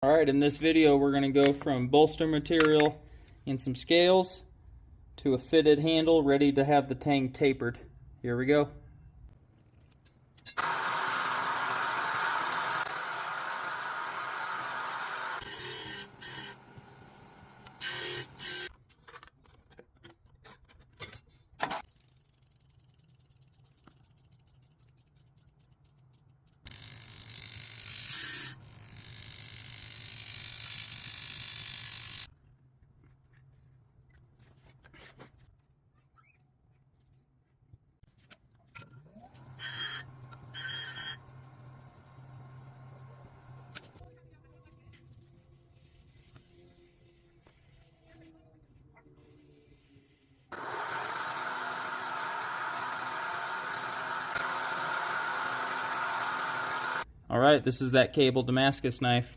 Alright, in this video we're going to go from bolster material and some scales to a fitted handle ready to have the tang tapered. Here we go. Alright, this is that cable Damascus knife.